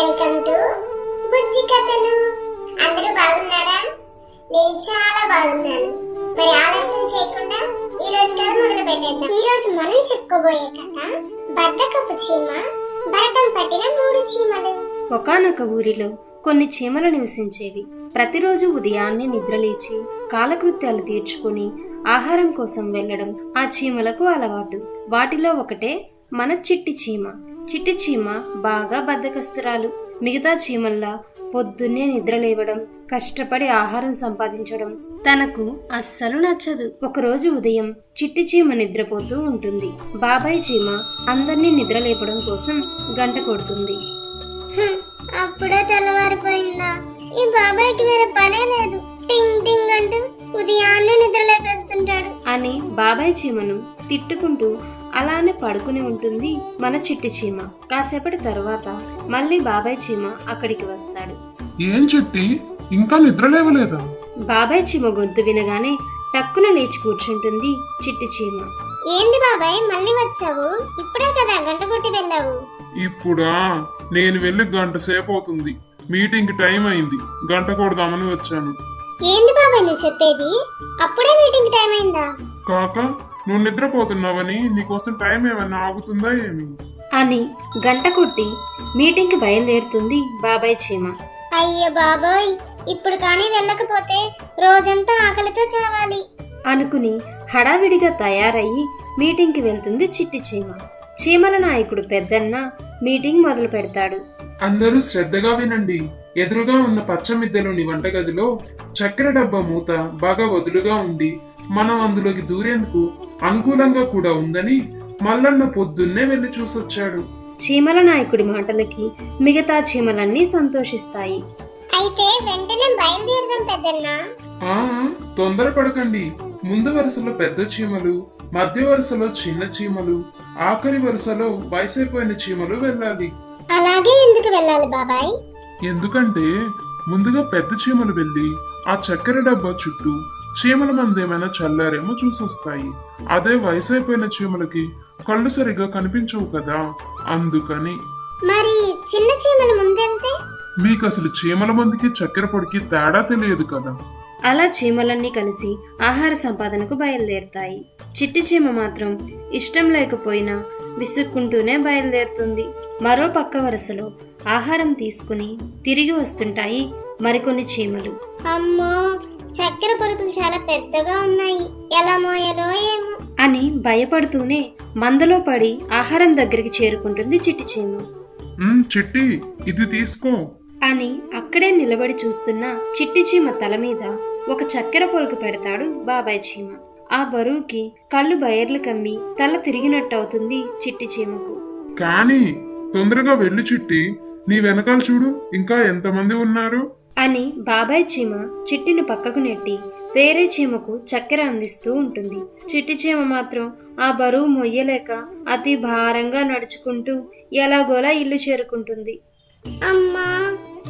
Welcome to బుజ్జి కథలు. అందరూ బాగున్నారా? నేను చాలా బాగున్నాను. మరి ఆలస్యం చేయకుండా ఈ రోజు కథ మొదలు పెట్టేద్దాం. ఈ రోజు మనం చెప్పుకోబోయే కథ బద్దకపు చీమ, భరతం పట్టిన 3 చీమలు. ఒకానొక ఊరిలో కొన్ని చీమలు నివసించేవి. ప్రతిరోజు ఉదయాన్నే నిద్రలేచి కాలకృత్యాలు తీర్చుకుని ఆహారం కోసం వెళ్లడం ఆ చీమలకు అలవాటు. వాటిలో ఒకటే మన చిట్టి చీమ. చిట్టి చీమ బాగా బద్ధకస్తురాలు. మిగతా చీమల్లా పొద్దున్నే నిద్రలేవడం, కష్టపడి ఆహారం సంపాదించడం తనకు అస్సలు నచ్చదు. ఒకరోజు ఉదయం చిట్టి చీమ నిద్రపోతూ ఉంటుంది. బాబాయ్ చీమ అందర్నీ నిద్రలేపడం కోసం గంట కొడుతుంది. అప్పుడే తెల్లవారిపోయిందా? ఈ బాబాయ్కి వేరే పనే లేదు, టింగ్ టింగ్ అంటూ ఉదయాన్నే నిద్రలేపేస్తుంటాడు అని బాబాయ్ చీమను తిట్టుకుంటూ అలానే పడుకుని ఉంటుంది మన చిట్టి చీమ. కాసేపటి తర్వాత మళ్ళీ బాబాయ్ చీమ అక్కడికి వస్తాడు. ఏం చిట్టి, ఇంకా నిద్రలేవలేదా? బాబాయ్ చీమ గొంతు వినగానే టక్కున లేచి కూర్చుంటుంది చిట్టి చీమ. ఏంది బాబాయ్ మళ్ళీ వచ్చావు? ఇప్పుడే కదా గంట కొట్టి వెళ్ళావు. ఇప్పుడా? నేను వెళ్ళి గంట సేపు అవుతుంది. మీటింగ్ టైం అయింది, గంట కొడదామని వచ్చాను. ఏంది బాబాయ్ నువ్వు చెప్పేది? అప్పుడే మీటింగ్ టైం అయిందా? కాక నువ్వు నిద్రపోతున్నావని నీకోసం టైం ఏమన్నా ఆగుతుందా ఏమి? అని గంట కొట్టి మీటింగ్కి బయలుదేరుతుంది బాబాయ్ చీమ. అయ్యో బాబాయ్, ఇప్పుడు కానీ వెళ్ళకపోతే రోజంతా ఆకలితో చావాలి అనుకుని హడావిడిగా తయారయ్యి మీటింగ్కి వెళ్తుంది చిట్టి చీమ. చీమల నాయకుడు పెద్దన్న మీటింగ్ మొదలు పెడతాడు. అందరూ శ్రద్ధగా వినండి. ఎదురుగా ఉన్న పచ్చమిద్దెలోని వంటగదిలో చక్కెర డబ్బా మూత బాగా వదులుగా ఉండి మనం అందులోకి దూరేందుకు అనుకూలంగా కూడా ఉందని మల్లన్న పొద్దున్నే వెళ్లి చూసొచ్చాడు. చీమల నాయకుడి మాటలకి మిగతా చీమలన్నీ సంతోషిస్తాయి. అయితే వెంటనే బయలుదేరదాం పెద్దన్నా. ఆ తొందరపడకండి. ముందు వరుసలో పెద్ద చీమలు, మధ్య వరుసలో చిన్న చీమలు, ఆఖరి వరుసలో వయసైపోయిన చీమలు వెళ్ళాలి. అలాగే ఎందుకు వెళ్ళాలి బాబాయ్? ఎందుకంటే ముందుగా పెద్ద చీమలు వెళ్ళి ఆ చక్కెర డబ్బా చుట్టూ చీమల మందేమైనా చల్లారేమో చూసొస్తాయి. అదే వయసైపోయిన చీమలకి కళ్ళు సరిగా కనిపించవు కదా, అందుకని. మరి చిన్న చీమలు ముందెళ్తే? మీకు అసలు చీమల మందుకి చక్కెర పొడికి తేడా తెలియదు కదా. అలా చీమలన్నీ కలిసి ఆహార సంపాదనకు బయలుదేరుతాయి. చిట్టి చీమ మాత్రం ఇష్టం లేకపోయినా విసుక్కుంటూనే బయలుదేరుతుంది. మరో పక్క వరుసలో ఆహారం తీసుకుని తిరిగి వస్తుంటాయి మరికొన్ని చీమలు. అమ్మో, చక్కెర పొరుకులు చాలా పెద్దగా ఉన్నాయి, ఎలా మోయాలో ఏమో అని భయపడుతూనే మందలో పడి ఆహారం దగ్గరికి చేరుకుంటుంది చిట్టి చీమ. చిట్టి, ఇది తీసుకో అని అక్కడే నిలబడి చూస్తున్న చిట్టి చీమ తల మీద ఒక చక్కెర పొలుకు పెడతాడు బాబాయ్ చీమ. ఆ బరువుకి కళ్ళు బయర్లు కమ్మి తల తిరిగినట్టు అవుతుంది చిట్టి చీమకు. కానీ తొందరగా వెళ్ళు చిట్టి, నీ వెనకాల చూడు ఇంకా ఎంతమంది ఉన్నారు అని బాబాయ్ చీమ చిట్టిని పక్కకు నెట్టి వేరే చీమకు చక్కెర అందిస్తూ ఉంటుంది. చిట్టి చీమ మాత్రం ఆ బరువు మొయ్యలేక అతి భారంగా నడుచుకుంటూ ఎలాగోలా ఇల్లు చేరుకుంటుంది. అమ్మా,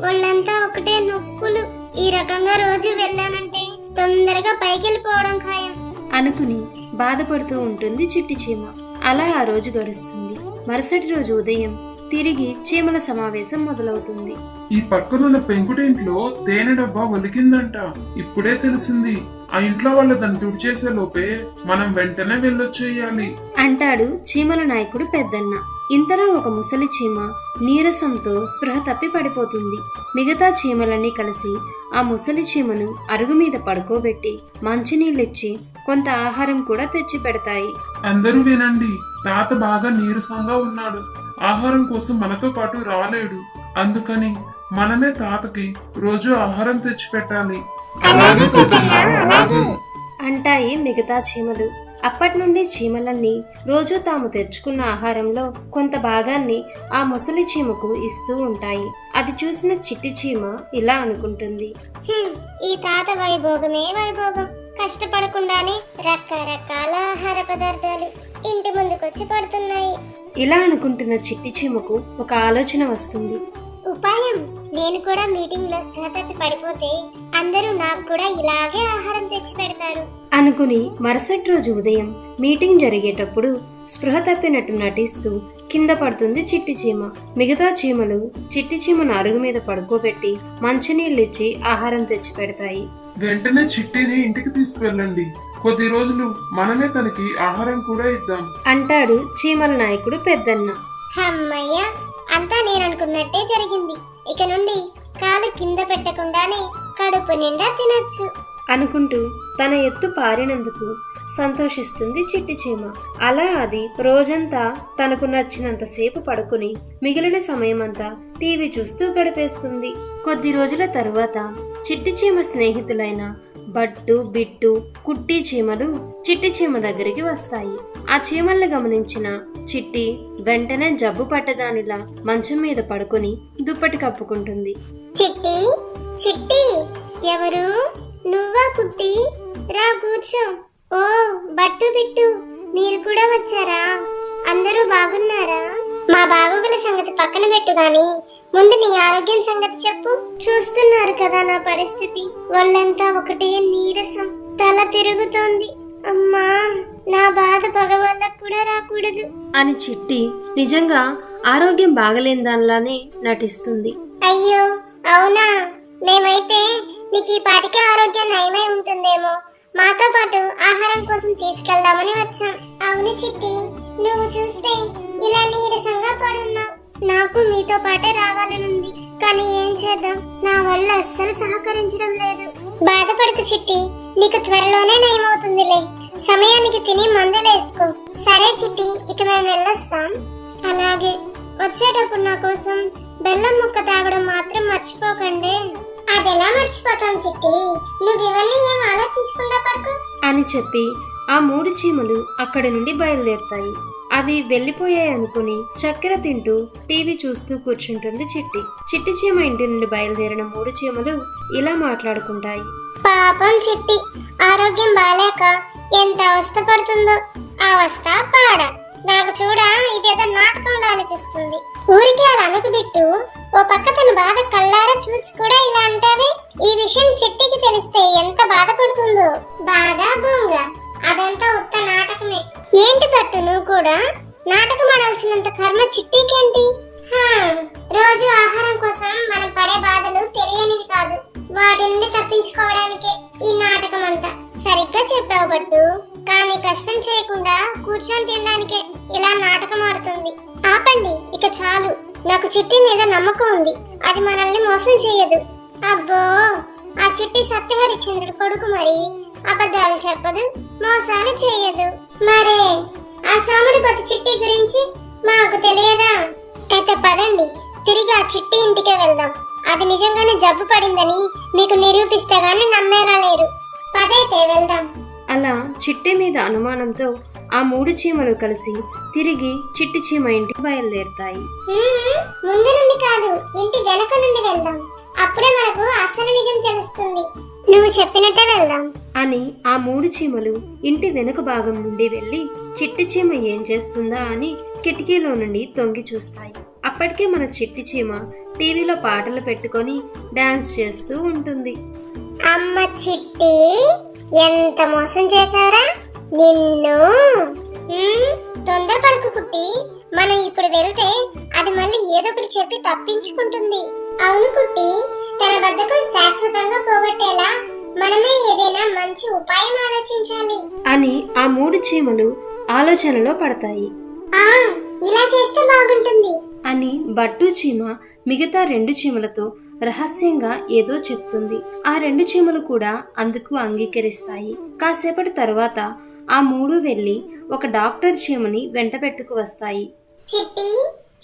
వాళ్ళంతా ఒకటే నొప్పులు. ఈ రకంగా రోజు వెళ్ళానంటే తొందరగా పైకి వెళ్ళిపోవడం ఖాయం అనుకుని బాధపడుతూ ఉంటుంది చిట్టి చీమ. అలా ఆ రోజు గడుస్తుంది. మరుసటి రోజు ఉదయం తిరిగి చీమల సమావేశం మొదలవుతుంది. ఈ పక్కనున్న పెంకుటింట్లో తేనె డబ్బా ఒలికిందంట. ఇప్పుడే తెలిసింది. ఆ ఇంట్లో వాళ్ళ దాన్ని తుడిచేసే లోపే మనం వెంటనే వెళ్ళొచ్చేయాలి అంటాడు చీమల నాయకుడు పెద్దన్న. ఇంతలో ఒక ముసలి చీమ నీరసంతో స్పృహ తప్పి పడిపోతుంది. మిగతా చీమలన్నీ కలిసి ఆ ముసలి చీమను అరుగు మీద పడుకోబెట్టి మంచినీళ్ళిచ్చి కొంత ఆహారం కూడా తెచ్చి పెడతాయి. అందరూ వినండి, తాత బాగా నీరసంగా ఉన్నాడు. ఆహారం కోసం మనతో పాటు రాలేడు. అందుకని మనమే తాతకి రోజు ఆహారం తెచ్చి పెట్టాలి అంటాయి మిగతా చీమలు. అప్పటి నుండి చీమలన్నీ రోజు తాము తెచ్చుకున్న ఆహారంలో కొంత భాగాన్ని ఆ ముసలి చీమకు ఇస్తూ ఉంటాయి. అది చూసిన చిట్టి చీమ ఇలా అనుకుంటుంది, ఈ తాత వైభోగమే వైభోగం. కష్టపడకుండానే రకరకాల ఆహార పదార్థాలు ఇంటి ముందుకొచ్చి పడుతున్నాయి. ఇలా అనుకుంటున్న చిట్టి చీమకు ఒక ఆలోచన వస్తుంది. ఉపాయం, నేను కూడా మీటింగ్ లో స్పృహ తప్పి పడిపోతే అందరూ నాకు కూడా ఇలాగే ఆహారం తెచ్చి పెడతారు అనుకుని మరుసటి రోజు ఉదయం మీటింగ్ జరిగేటప్పుడు స్పృహ తప్పినట్టు నటిస్తూ కింద పడుతుంది చిట్టి చీమ. మిగతా చీమలు చిట్టి చీమను అరుగు మీద పడుకోబెట్టి మంచినీళ్ళిచ్చి ఆహారం తెచ్చి పెడతాయి. వెంటనే చిట్టిని ఇంటికి తీసుకువెళ్ళండి. కొద్ది రోజులు మనమే తనకి ఆహారం కూడా ఇద్దాం అంటాడు చీమల నాయకుడు పెద్దన్న. అమ్మయ్య, అంతా నేను అనుకున్నట్టే జరిగింది. ఇక నుండి కాలు కింద పెట్టకుండానే కడుపు నిండా తినొచ్చు అనుకుంటూ తన ఎత్తు పారినందుకు సంతోషిస్తుంది చిట్టి చీమ. అలా అది రోజంతా తనకు నచ్చినంతసేపు పడుకుని మిగిలిన సమయమంతా టీవీ చూస్తూ గడిపేస్తుంది. కొద్ది రోజుల తరువాత చిట్టి చీమ స్నేహితులైన బట్టు, బిట్టు, కుట్టి చీమలు చిట్టి చీమ దగ్గరికి వస్తాయి. ఆ చీమల్ని గమనించిన చిట్టి వెంటనే జబ్బు పట్టదానిలా మంచం మీద పడుకుని దుప్పటి కప్పుకుంటుంది. చిట్టి చిట్టి, ఎవరు? నువ్వా కుట్టి? రా కూర్చో. ఓ బట్టు బిట్టు, మీరు కూడా వచ్చారా? అందరూ బాగున్నారా? మా బాగోగుల సంగతి పక్కన పెట్టు గాని ముందు నీ ఆరోగ్యం సంగతి చెప్పు. చూస్తున్నారు కదా నా పరిస్థితి. ఒళ్ళంతా ఒకటే నీరసం, తల తిరుగుతోంది. అమ్మా, నా బాధ పగ వాళ్ళకు కూడా రాకూడదు అని చిట్టి నిజంగా ఆరోగ్యం బాగలేని దానిలానే నటిస్తుంది. అయ్యో అవునా? మేమైతే నీకు ఈ పాటికే ఆరోగ్యం నయమై ఉంటుందేమో, మాతో పాటు ఆహారం కోసం తీసుకెళ్దామని వచ్చాం. అవును చిట్టి, నువ్వు చూస్తే ఇలా నీరసంగా పడున్నావు. నాకు మీతో పాటే రావాలనుంది, కానీ ఏం చేద్దాం, నా వల్ల అస్సలు సహకరించడం లేదు. బాధపడకు చిట్టి, నీకు త్వరలోనే నయమవుతుందిలే. సమయానికి తిని మందులేసుకో. సరే చిట్టి, ఇక మేము వెళ్ళొస్తాం. అలాగే, వచ్చేటప్పుడు నా కోసం బెల్లం ముక్క తాగడం మాత్రం మర్చిపోకండి. అదెలా మర్చిపోతాం చిట్టి, నువ్వు ఇవన్నీ ఏం ఆలోచించకుండా పడుకో అని చెప్పి ఆ 3 చీమలు అక్కడి నుండి బయలుదేరుతాయి. అవి వెళ్లిపోయాయి అనుకుని చక్కెర తింటూ టీవీ చూస్తూ కూర్చుంటుంది చిట్టి. చిట్టి చీమ ఇంటి నుండి బయలుదేరిన 3 చీమలు ఇలా మాట్లాడుకుంటాయి. పాపం చిట్టి ఆరోగ్యం బాలేక ఎంత అవస్థ పడుతుందో. అవస్థ పాడ నాకు చూడ ఇదేదో నాటకంలో అనిపిస్తుంది. ఊరికి అలా అనుకుబెట్టు, ఓ పక్క తన బాధ కళ్ళారా చూసి కూడా ఇలా అంటావే. ఈ విషయం చిట్టికి తెలిస్తే ఎంత బాధపడుతుందో. బాగా బొంగ, అదంతా ఉత్త నాటకమే. ఏంటి పట్టు, నువ్వు కూడా నాటకం ఆడాల్సినంత కర్మ చిట్టికేంటి? రోజు ఆహారం కోసం మనం పడే బాధలు తెలియనివి కాదు. వాటి నుండి తప్పించుకోవడానికే ఈ నాటకం అంతా. సరిగ్గా చెప్పావు బట్టు, కానీ కష్టం చేయకుండా కూర్చొని తినడానికే ఇలా నాటకం ఆడుతుంది. ఆపండి, ఇక చాలు. నాకు చిట్టి మీద నమ్మకం ఉంది, అది మనల్ని మోసం చేయదు. అబ్బో, ఆ చిట్టి సత్యహరిచంద్రుడు కొడుకు, మరి అబద్ధాలు చెప్పదు, మోసాలు చేయదు. మరే ఆ సోముడిపతి చిట్టి గురించి మాకు తెలియదా? అయితే పదండి, తిరిగి ఆ చిట్టి ఇంటికే వెళ్దాం. అది నిజంగానే జబ్బు పడిందని మీకు నిరూపిస్తే గాని నమ్మేలా లేరు. పదైతే వెళ్దాం. అలా చిట్టి మీద అనుమానంతో ఆ 3 చీమలు కలిసి తిరిగి చిట్టి చీమ ఇంటికి బయలుదేరుతాయి. ముందు నుండి కాదు, ఇంటి వెనక నుండి వెళ్దాం. అప్పుడే మనకు అసలు నిజం తెలుస్తుంది. నువ్వు చెప్పినట్టే వెళ్దాం అని ఆ 3 చీమలు ఇంటి వెనుక భాగం నుండి వెళ్లి చిట్టి చీమ ఏం చేస్తుందా అని కిటికీలో నుండి తొంగి చూస్తాయి. అప్పటికే మన చిట్టి చీమ టీవీలో పాటలు పెట్టుకొని డాన్స్ చేస్తూ ఉంటుంది. అమ్మ చిట్టి, ఎంత మోసం చేశారా నిన్ను. తొందరపడకు కుట్టి, మనం ఇప్పుడు వెళ్తే అది మళ్ళీ ఏదో ఒకటి చెప్పి తప్పించుకుంటుంది. అవును కుట్టి, తన బద్ధకం శాశ్వతంగా పోగొట్టేలా మనమే ఏదైనా మంచి ఉపాయం ఆలోచించాలి అని ఆ 3 చీమలు ఆలోచనలో పడతాయి. ఇలా చేస్తే బాగుంటుంది అని బట్టు చీమ మిగతా 2 చీమలతో రహస్యంగా ఏదో చెప్తుంది. ఆ 2 చీమలు కూడా అందుకు అంగీకరిస్తాయి. కాసేపటి తరువాత ఆ 3 వెళ్లి ఒక డాక్టర్ చీమని వెంట పెట్టుకు వస్తాయి. చిట్టి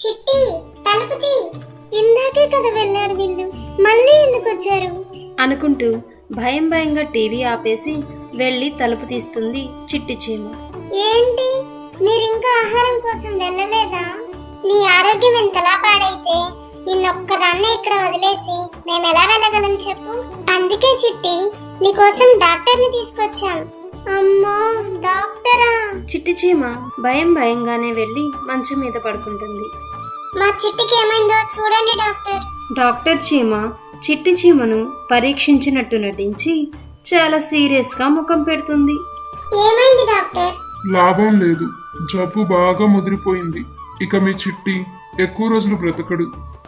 చిట్టి, తలుపు తీ. ఇందాకే కదా వెళ్ళారు వీళ్ళు, మళ్ళీ ఎందుకు వచ్చారు అనుకుంటూ భయం భయంగా టీవీ ఆపేసి వెళ్లి తలుపు తీస్తుంది చిట్టి చీమ. ఏంటి, మీరింకా ఆహారం కోసం వెళ్ళలేదా? నీ ఆరోగ్యం ఎంతలా పాడైతే నిన్నొక్కదాన్నే ఇక్కడ వదిలేసి మేమెలా వెళ్ళగలం చెప్పు. అందుకే చిట్టి, నీకోసం డాక్టర్ని తీసుకొచ్చాం. అమ్మో, డాక్టరా? చిట్టి చీమ భయం భయంగానే వెళ్లి మంచం మీద పడుకుంటుంది. మా చిట్టికి ఏమైందో చూడండి డాక్టర్. డాక్టర్ చీమ చిట్టి చీమను పరీక్షించినట్టు నటించి చాలా సీరియస్ గా ముఖం పెడుతుంది. ఏమైంది డాక్టర్? లాభం లేదు, జబ్బు బాగా ముదిరిపోయింది. ఇక మీ చిట్టి ఎక్కువ రోజులు బ్రతకడు.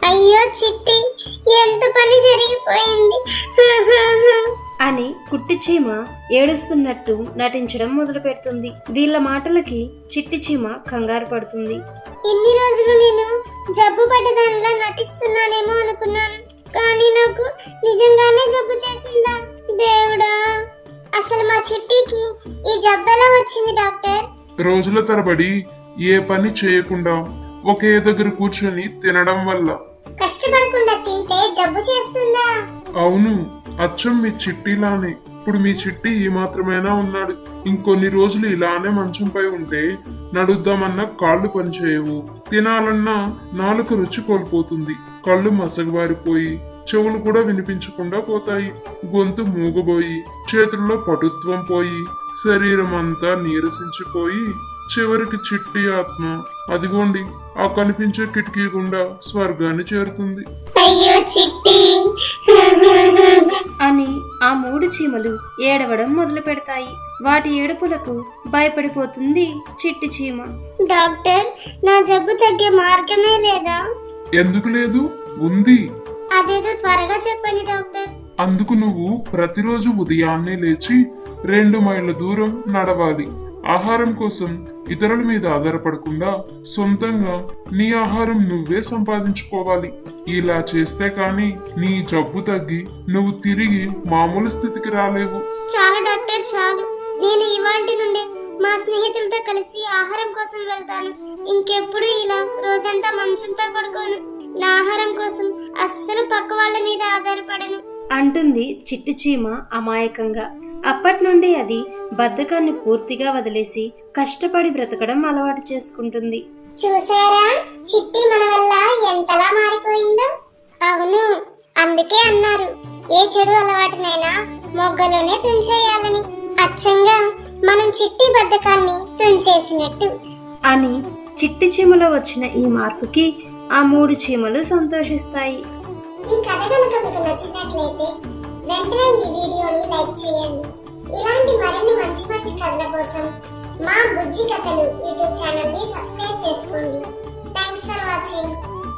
అయ్యో చిట్టి, ఎంత పని జరిగిపోయింది. అని కుట్టి చీమ ఏడుస్తున్నట్టు నటించడం మొదలు పెడుతుంది. వీళ్ళ మాటలకి చిట్టి చీమ కంగారు పడుతుంది. ఇన్ని రోజులు నేను జబ్బు పడ్డదానిలా నటిస్తున్నానేమో అనుకున్నాను, కానీ నాకు నిజంగానే జబ్బు చేసిందా దేవుడా. అసలు మా చిట్టికి ఈ జబ్బు ఎలా వచ్చింది డాక్టర్? రోజుల తరబడి ఏ పని చేయకుండా ఒకే దగ్గర కూర్చొని తినడం వల్ల. కష్టపడకుండా తింటే జబ్బు చేస్తుందా? అవును, అచ్చం మీ చిట్టిలానే. ఇప్పుడు మీ చిట్టి ఈ మాత్రమేనా ఉన్నాడు. ఇంకొన్ని రోజులు ఇలానే మంచంపై ఉంటే నడుద్దామన్నా కాళ్ళు పనిచేయవు, తినాలన్నా నాలుక రుచి కోల్పోతుంది, కళ్ళు మసగబారిపోయి చెవులు కూడా వినిపించకుండా పోతాయి, గొంతు మూగబోయి చేతుల్లో పటుత్వం పోయి శరీరం అంతా నీరసించిపోయి చివరికి చిట్టి ఆత్మ అదిగోండి ఆ కనిపించే కిటికీ గుండా స్వర్గాన్ని చేరుతుంది. అయ్యో చిట్టి అని ఆ 3 చీమలు ఏడవడం మొదలు పెడతాయి. వాటి ఏడుపులకు భయపడిపోతుంది చిట్టి చీమ. డాక్టర్, నా జబ్బు తగ్గే మార్గమే లేదా? ఎందుకు లేదు, ఉంది. అదేదో త్వరగా చెప్పండి డాక్టర్. అందుకు నువ్వు ప్రతిరోజు ఉదయాన్నే లేచి 2 మైళ్ళ దూరం నడవాలి. ఆహారం కోసం ఇతరుల మీద ఆధారపడకుండా సొంతంగా నీ ఆహారం నువ్వే సంపాదించుకోవాలి. ఇలా చేస్తే కానీ నీ జబ్బు తగ్గి నువ్వు తిరిగి మామూలు స్థితికి రాలేవు. చాలు డాక్టర్, చాలు. నేను ఇవాల్టి నుండి మా స్నేహితులతో కలిసి ఆహారం కోసం వెళ్తాను. ఇంకెప్పుడు ఇలా రోజంతా మంచంపై పడుకోను. నా ఆహారం కోసం అస్సలు పక్క వాళ్ళ మీద ఆధారపడను అంటుంది చిట్టి చీమ అమాయకంగా. అప్పటి నుండి అది బద్ధకాన్ని పూర్తిగా వదిలేసి కష్టపడి బ్రతకడం అలవాటు చేసుకుంటుంది. చూసారా, చిట్టి మన వల్ల ఎంతలా మారిపోయిందో. అవును, అందుకే అన్నారు ఏ చెడు అలవాటునైనా మొగ్గలోనే తుంచేయాలని. అచ్చంగా మనం చిట్టి బద్ధకాన్ని తుంచేసినట్టు. అని చిట్టి చీమలో వచ్చిన ఈ మార్పుకి ఆ 3 చీమలు సంతోషిస్తాయి. ఈ కథ కనుక మీకు నచ్చినట్లయితే వెంటనే ఈ వీడియోని లైక్ చేయండి. ఇలాంటి మరిన్ని మంచి మంచి కథల కోసం మా బుజ్జి కథలు యూట్యూబ్ ఛానల్ ని సబ్స్క్రైబ్ చేసుకోండి. Thanks for watching.